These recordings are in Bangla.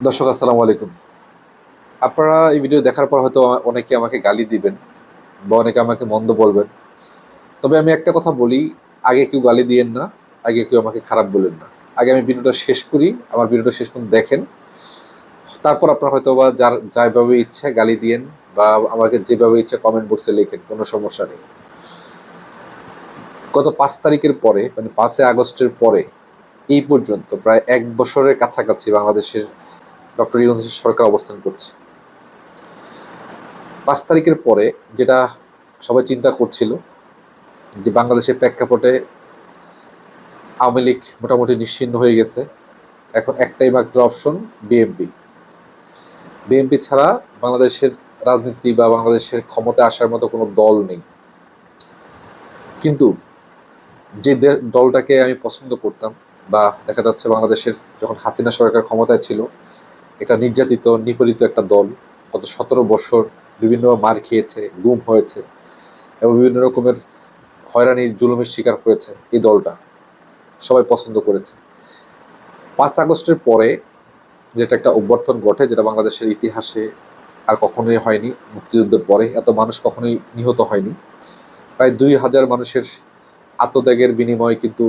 দর্শক আসসালামু আলাইকুম। আপনারা এই ভিডিও দেখার পর হয়তো অনেকে আমাকে গালি দিবেন বা অনেকে আমাকে মন্দ বলবেন। তবে আমি একটা কথা বলি, আগে কেউ গালি দিয়েন না, আগে কেউ আমাকে খারাপ বলেন না। আগে আমি ভিডিওটা শেষ করি, আমার ভিডিওটা শেষ পর্যন্ত দেখেন। তারপর আপনার হয়তোবা যার যেভাবে ইচ্ছে গালি দিয়েন বা আমাকে যেভাবে ইচ্ছে কমেন্ট বক্সে লেখেন, কোনো সমস্যা নেই। গত ৫ তারিখের পরে মানে ৫ই আগস্টের পরে এই পর্যন্ত প্রায় ১ বছরের কাছাকাছি বাংলাদেশের ডক্টর ইউনূসের সরকার অবস্থান করছে। ৫ তারিখের পরে যেটা সবাই চিন্তা করছিল যে বাংলাদেশের প্রেক্ষাপটে আওয়ামী লীগ মোটামুটি নিশ্চিহ্ন হয়ে গেছে। এখন একটাই মাত্র অপশন বিএনপি। বিএনপি ছাড়া বাংলাদেশের রাজনীতি বা বাংলাদেশের ক্ষমতায় আসার মতো কোনো দল নেই। কিন্তু যে দলটাকে আমি পছন্দ করতাম বা দেখা যাচ্ছে বাংলাদেশের যখন হাসিনা সরকার ক্ষমতায় ছিল, এটা নির্যাতিত নিপীড়িত একটা দল। গত ১৭ বছর বিভিন্ন মার খেয়েছে, গুম হয়েছে এবং বিভিন্ন রকমের হয়রানির জুলুমের শিকার হয়েছে এই দলটা। সবাই পছন্দ করেছে। ৫ আগস্টের পরে যেটা একটা অভ্যর্থন ঘটে, যেটা বাংলাদেশের ইতিহাসে আর কখনোই হয়নি। মুক্তিযুদ্ধের পরে এত মানুষ কখনোই নিহত হয়নি। প্রায় ২,০০০ মানুষের আত্মত্যাগের বিনিময়ে কিন্তু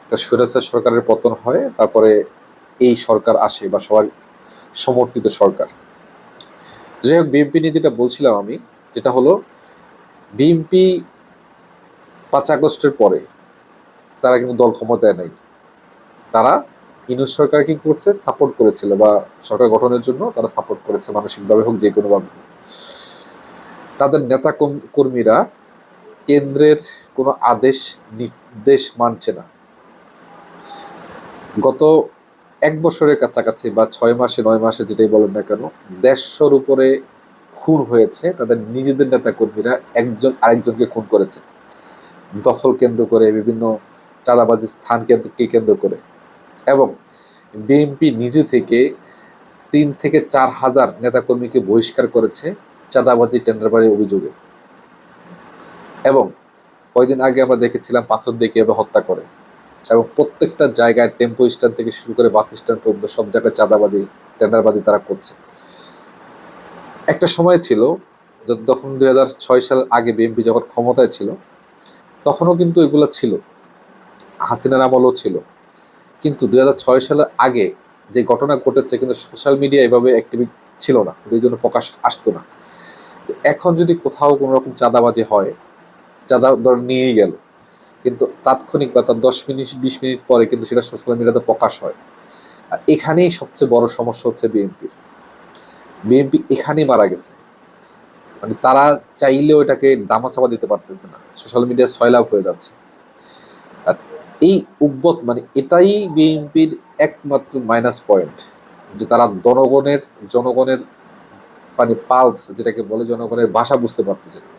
একটা স্বৈরাচার সরকারের পতন হয়। তারপরে এই সরকার আসে বা সবার সমর্থিত সরকার। যাই হোক, বিএনপি নিয়ে যেটা বলছিলাম আমি, যেটা হলো বিএনপি ৫ আগস্টের পরে তারা কিন্তু দল ক্ষমতায় নাই। তারা ইউনূস সরকার কি করছে, সাপোর্ট করেছিল বা সরকার গঠনের জন্য তারা সাপোর্ট করেছে, মানসিকভাবে হোক যে কোনোভাবে। তাদের নেতা কর্মীরা কেন্দ্রের কোনো আদেশ নির্দেশ মানছে না। গত ১ বছরের কাছাকাছি বা ৬ মাসে ৯ মাসে যেটাই বলেন না কেন, ১৫০ উপরে খুন হয়েছে। তাদের নিজেদের নেতা কর্মীরা একজন আরেকজনকে খুন করেছে, দখল কেন্দ্র করে, বিভিন্ন চাঁদাবাজি স্থান কেন্দ্রকে কেন্দ্র করে। এবং বিএনপি নিজে থেকে ৩ থেকে ৪ হাজার নেতাকর্মীকে বহিষ্কার করেছে চাঁদাবাজি টেন্ডারবাজির অভিযোগে। এবং কয়েকদিন আগে আমরা দেখেছিলাম পাথর দিয়ে কীভাবে হত্যা করে। এবং প্রত্যেকটা জায়গায় টেম্পো স্ট্যান্ড থেকে শুরু করে বাস স্ট্যান্ড পর্যন্ত সব জায়গায় চাঁদাবাজি টেন্ডারবাজি তারা করছে। একটা সময় ছিল তখন ২০০৬ সাল আগে বিএনপি যখন ক্ষমতায় ছিল, তখনও কিন্তু এগুলো ছিল, হাসিনার আমলও ছিল। কিন্তু ২০০৬ সালের আগে যে ঘটনা ঘটেছে, কিন্তু সোশ্যাল মিডিয়া এভাবে অ্যাক্টিভ ছিল না, এই জন্য প্রকাশ আসতো না। এখন যদি কোথাও কোনো রকম চাঁদাবাজি হয়, চাঁদা ধর নিয়েই গেল, কিন্তু তাৎক্ষণিক বা তার ১০ মিনিট ২০ মিনিট পরে কিন্তু সেটা সোশ্যাল মিডিয়াতে প্রকাশ হয়। আর এখানেই সবচেয়ে বড় সমস্যা হচ্ছে বিএনপির। বিএনপি এখানেই মারা গেছে। মানে তারা চাইলেও এটাকে দামাচাপা দিতে পারতেছে না, সোশ্যাল মিডিয়া সয়লাভ হয়ে যাচ্ছে। আর এই মানে এটাই বিএনপির একমাত্র মাইনাস পয়েন্ট, যে তারা জনগণের মানে পালস যেটাকে বলে, জনগণের ভাষা বুঝতে পারতেছে না।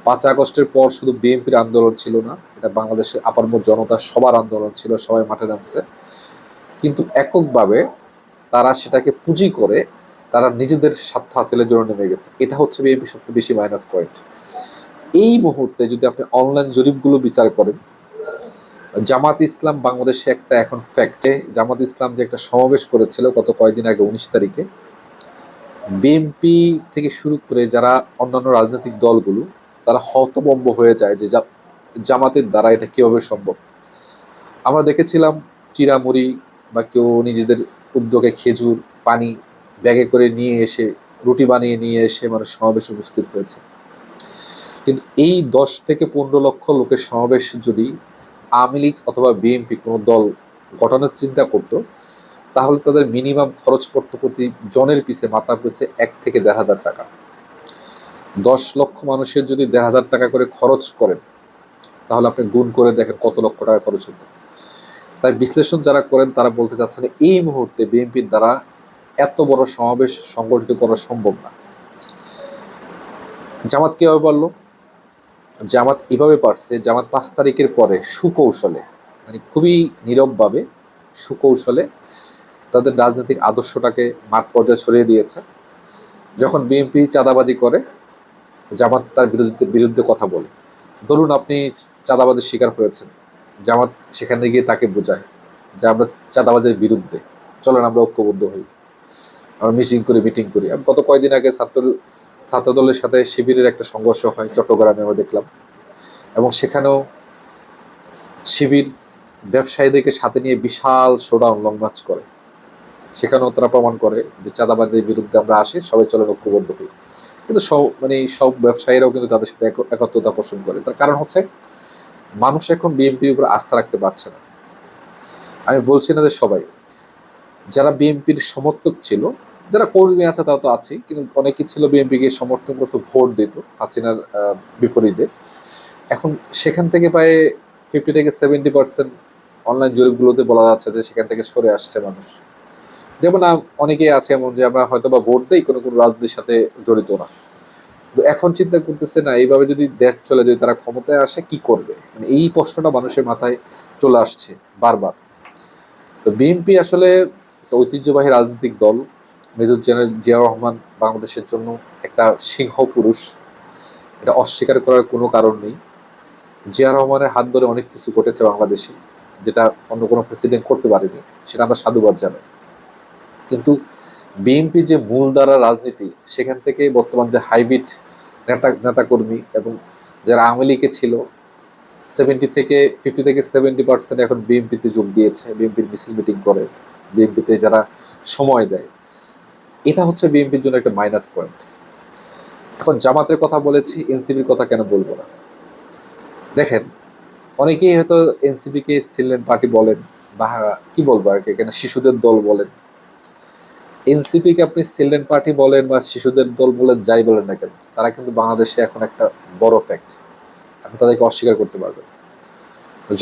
৫ আগস্টের পর শুধু বিএনপির আন্দোলন ছিল না, এটা বাংলাদেশের আপামর জনতা সবার আন্দোলন ছিল, সবাই মাঠে নামছে। কিন্তু এককভাবে তারা সেটাকে পুঁজি করে তারা নিজেদের স্বার্থ হাসিলের জন্য নেমে গেছে। এটা হচ্ছে বিএনপির সবচেয়ে বেশি মাইনাস পয়েন্ট। এই মুহূর্তে যদি আপনি অনলাইন জরিপগুলো বিচার করেন, জামাত ইসলাম বাংলাদেশে একটা এখন ফ্যাক্টে, জামাত ইসলাম যে একটা সমাবেশ করেছিল গত কয়েকদিন আগে ১৯ তারিখে, বিএনপি থেকে শুরু করে যারা অন্যান্য রাজনৈতিক দলগুলো, তারা হতভম্ব হয়ে যায় যে জামাতের দ্বারা এটা কিভাবে সম্ভব। আমরা দেখেছিলাম চিড়ামুড়ি বা কেউ নিজেদের উদ্যোগে খেজুর, পানি ব্যাগে করে নিয়ে এসে, রুটি বানিয়ে নিয়ে এসে মানুষ সমাবেশে উপস্থিত হয়েছে। কিন্তু এই ১০ থেকে ১৫ লক্ষ লোকের সমাবেশ যদি আওয়ামী লীগ অথবা বিএনপি কোনো দল গঠনের চিন্তা করত, তাহলে তাদের মিনিমাম খরচ পড়তো প্রতি জনের পিছে, মাথা পিছে ১ থেকে ১,৫০০ টাকা। ১০ লক্ষ মানুষের যদি ১,৫০০ টাকা করে খরচ করেন, তাহলে আপনি গুণ করে দেখেন কত লক্ষ টাকা খরচ হতো। তাই বিশ্লেষণ যারা করেন তারা বলতে চাচ্ছেন এই মুহূর্তে বিএনপির দ্বারা এত বড় সমাবেশ সংগঠিত করা সম্ভব না। জামাত কিভাবে পারলো? জামাত এভাবে পারছে, জামাত ৫ তারিখের পরে সুকৌশলে, মানে খুবই নীরবভাবে, সুকৌশলে তাদের রাজনৈতিক আদর্শটাকে মাঠ পর্যায়ে ছড়িয়ে দিয়েছে। যখন বিএনপি চাঁদাবাজি করে, জামাত তার বিরুদ্ধে কথা বলে। ধরুন আপনি চাঁদাবাজির শিকার হয়েছেন, জামাত সেখানে গিয়ে তাকে বোঝায় যে আমরা চাঁদাবাজির বিরুদ্ধে, চলেন আমরা ঐক্যবদ্ধ হই। আমরা মিটিং করি আমি গত কয়েকদিন আগে ছাত্র দলের সাথে শিবিরের একটা সংঘর্ষ হয় চট্টগ্রামে, আমরা দেখলাম। এবং সেখানেও শিবির ব্যবসায়ীদেরকে সাথে নিয়ে বিশাল শোডাউন লং মার্চ করে। সেখানেও তারা প্রমাণ করে যে চাঁদাবাজির বিরুদ্ধে আমরা আসি, সবাই চলে ঐক্যবদ্ধ হই। কিন্তু সব ব্যবসায়ীরাও কিন্তু তাদের সাথে একত্রতা পোষণ করে। তার কারণ হচ্ছে মানুষ এখন বিএনপির উপর আস্থা রাখতে পারছে না। আমি বলছি না যে সবাই, যারা বিএনপির সমর্থক ছিল, যারা কর্মী আছে তাও তো আছেই, কিন্তু অনেকেই ছিল বিএনপিকে সমর্থন করতে, ভোট দিত হাসিনার বিপরীতে। এখন সেখান থেকে প্রায় 50 থেকে 70% অনলাইন জরিপগুলোতে বলা যাচ্ছে যে সেখান থেকে সরে আসছে মানুষ। যেমন অনেকেই আছে এমন যে আমরা হয়তো বা ভোট দেই, কোনো রাজনীতির সাথে জড়িত না, তো এখন চিন্তা করতেছে না এইভাবে যদি দেশ চলে, যদি তারা ক্ষমতায় আসে কি করবে, মানে এই প্রশ্নটা মানুষের মাথায় চলে আসছে বারবার। তো বিএনপি আসলে ঐতিহ্যবাহী রাজনৈতিক দল। মেজর জেনারেল জিয়াউর রহমান বাংলাদেশের জন্য একটা সিংহ পুরুষ, এটা অস্বীকার করার কোনো কারণ নেই। জিয়া রহমানের হাত ধরে অনেক কিছু ঘটেছে বাংলাদেশে, যেটা অন্য কোনো প্রেসিডেন্ট করতে পারেনি, সেটা আমরা সাধুবাদ জানাই। কিন্তু বিএনপি যে মূলধারা রাজনীতি, সেখান থেকে বর্তমান যে হাইব্রিড নেতাকর্মী এবং যারা আওয়ামী লীগে ছিল, 50 থেকে 70% এখন বিএনপিতে যোগ দিয়েছে, বিএনপির মিছিল মিটিং করে, বিএনপিতে যারা সময় দেয়, এটা হচ্ছে বিএনপির জন্য একটা মাইনাস পয়েন্ট। এখন জামাতের কথা বলেছি, এনসিপির কথা কেন বলবো না? দেখেন, অনেকেই হয়তো এনসিপি কে সিলেন্ট পার্টি বলেন, বা কি বলবো আর কি, এখানে শিশুদের দল বলেন। এনসিপি কে আপনি সিলেন্ট পার্টি বলেন বা শিশুদের দল বলেন, যাই বলেন না কেন, তারা কিন্তু বাংলাদেশে এখন একটা বড় ফ্যাক্ট, আপনি তাদেরকে অস্বীকার করতে পারবেন।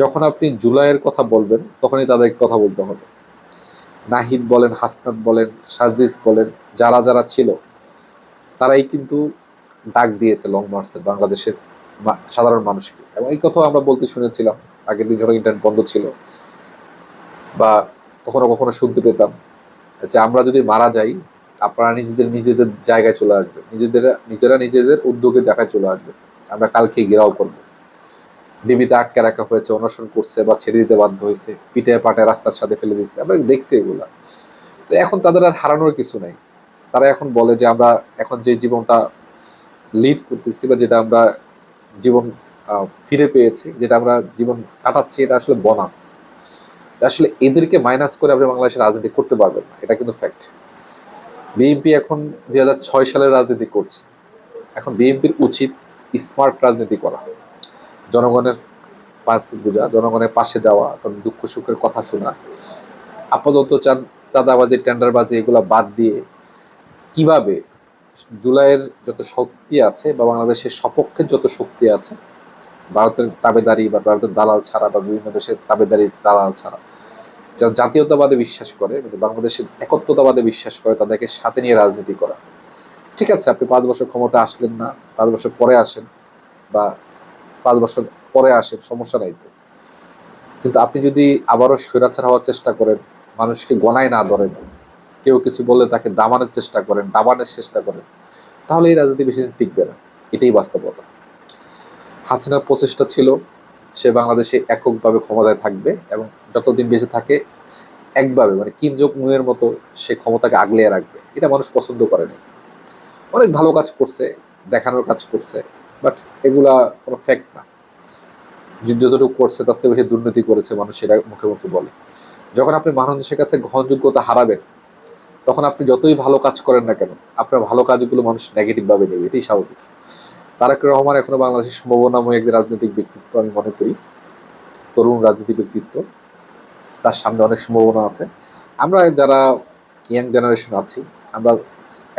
যখন আপনি জুলাইয়ের কথা বলবেন, তখনই তাদেরকে কথা বলতে হবে। নাহিদ বলেন, হাসনাত বলেন, সার্জিস বলেন, যারা যারা ছিল, তারাই কিন্তু ডাক দিয়েছে লং মার্চের বাংলাদেশের সাধারণ মানুষকে। এবং এই কথাও আমরা বলতে শুনেছিলাম আগের দিন যখন ইন্টারনেট বন্ধ ছিল, বা কখনো কখনো শুনতে পেতাম যে আমরা যদি মারা যাই, আপনারা নিজেদের জায়গায় চলে আসবে, নিজেদের উদ্যোগে জায়গায় চলে আসবে, আমরা কালকে ঘেরাও করবো। ডিবিতে আটকে রাখা হয়েছে, অনশন করছে বা ছেড়ে দিতে বাধ্য হয়েছে, পিঠে পাটে রাস্তার সাথে ফেলে দিচ্ছে, আমরা দেখছি এগুলা। তো এখন তাদের আর হারানোর কিছু নাই। তারা এখন বলে যে আমরা এখন যে জীবনটা লিড করতেছি, বা যেটা আমরা জীবন ফিরে পেয়েছি, যেটা আমরা জীবন কাটাচ্ছি, এটা আসলে বোনাস। আসলে এদেরকে মাইনাস করে আপনি বাংলাদেশের রাজনীতি করতে পারবেন না, এটা কিন্তু ফ্যাক্ট। বিএনপি এখন 2006 সালের রাজনীতি করছে। এখন বিএনপির উচিত স্মার্ট রাজনীতি করা, জনগণের জনগণের পাশে যাওয়া, তাদের দুঃখ সুখের কথা শোনা। আপাতত চাঁদাবাজি, টেন্ডারবাজি এগুলা বাদ দিয়ে কিভাবে জুলাইয়ের যত শক্তি আছে বা বাংলাদেশের সপক্ষের যত শক্তি আছে, ভারতের তাবেদারি বা ভারতের দালাল ছাড়া, বা বিভিন্ন দেশের তাবেদারি দালাল ছাড়া, যারা জাতীয়তাবাদে বিশ্বাস করে, বাংলাদেশের একত্বতাবাদে বিশ্বাস করে, তাদেরকে সাথে নিয়ে রাজনীতি করা। ঠিক আছে, আপনি 5 বছর ক্ষমতা আসলেন না, 5 বছর পরে আসেন, বা 5 বছর পরে আসেন, সমস্যা নাই তো। কিন্তু আপনি যদি আবারও স্বৈরাচার হওয়ার চেষ্টা করেন, মানুষকে গণায় না ধরেন, কেউ কিছু বললে তাকে দাবানোর চেষ্টা করেন, তাহলে এই রাজনীতি বেশি দিন টিকবে না। এটাই বাস্তবতা। হাসিনার প্রচেষ্টা ছিল সে বাংলাদেশে এককভাবে ক্ষমতায় থাকবে, এবং যতদিন বেঁচে থাকে একভাবে, মানে কিম জং উনের মতো সে ক্ষমতাকে আগলিয়ে রাখবে। এটা মানুষ পছন্দ করেনি। অনেক ভালো কাজ করছে, দেখানোর কাজ করছে, বাট এগুলা কোনো ফ্যাক্ট না। যতটুকু করছে তার চেয়ে বেশি দুর্নীতি করেছে, মানুষ সেটা মুখে মুখে বলে। যখন আপনি মানুষের কাছে গ্রহণযোগ্যতা হারাবেন, তখন আপনি যতই ভালো কাজ করেন না কেন, আপনার ভালো কাজগুলো মানুষ নেগেটিভ ভাবে নেবে, এটাই স্বাভাবিক। তারেক রহমান এখনো বাংলাদেশের সম্ভাবনাময় একজন রাজনৈতিক ব্যক্তিত্ব আমি মনে করি, তরুণ রাজনৈতিক ব্যক্তিত্ব, তার সামনে অনেক সম্ভাবনা আছে। আমরা যারা ইয়াং জেনারেশন আছি, আমরা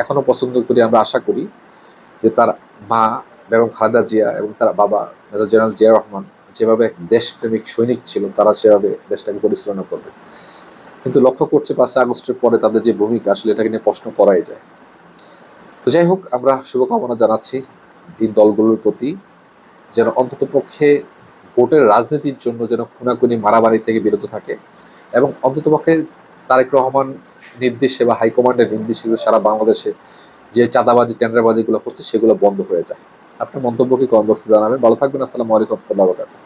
এখনো পছন্দ করি, আমরা আশা করি যে তার মা বেগম খালেদা জিয়া এবং তার বাবা মেজর জেনারেল জিয়া রহমান যেভাবে দেশপ্রেমিক সৈনিক ছিল, তারা সেভাবে দেশটাকে পরিচালনা করবে। কিন্তু লক্ষ্য করছে 5 আগস্টের পরে তাদের যে ভূমিকা, আসলে এটাকে নিয়ে প্রশ্ন করাই যায়। তো যাই হোক, আমরা শুভকামনা জানাচ্ছি এই দলগুলোর প্রতি, যেন অন্তত পক্ষে ভোটের রাজনীতির জন্য যেন খুনাখুনি মারামারি থেকে বিরত থাকে, এবং অন্তত পক্ষে তারেক রহমান নির্দেশে বা হাইকমান্ডের নির্দেশে সারা বাংলাদেশে যে চাঁদাবাজি, টেন্ডারবাজিগুলো হচ্ছে, সেগুলো বন্ধ হয়ে যায়। আপনার মন্তব্য কি কমেন্ট বক্সে জানাবেন। ভালো থাকবেন। আসসালামু আলাইকুম ওয়া রাহমাতুল্লাহি ওয়া বারাকাতুহু।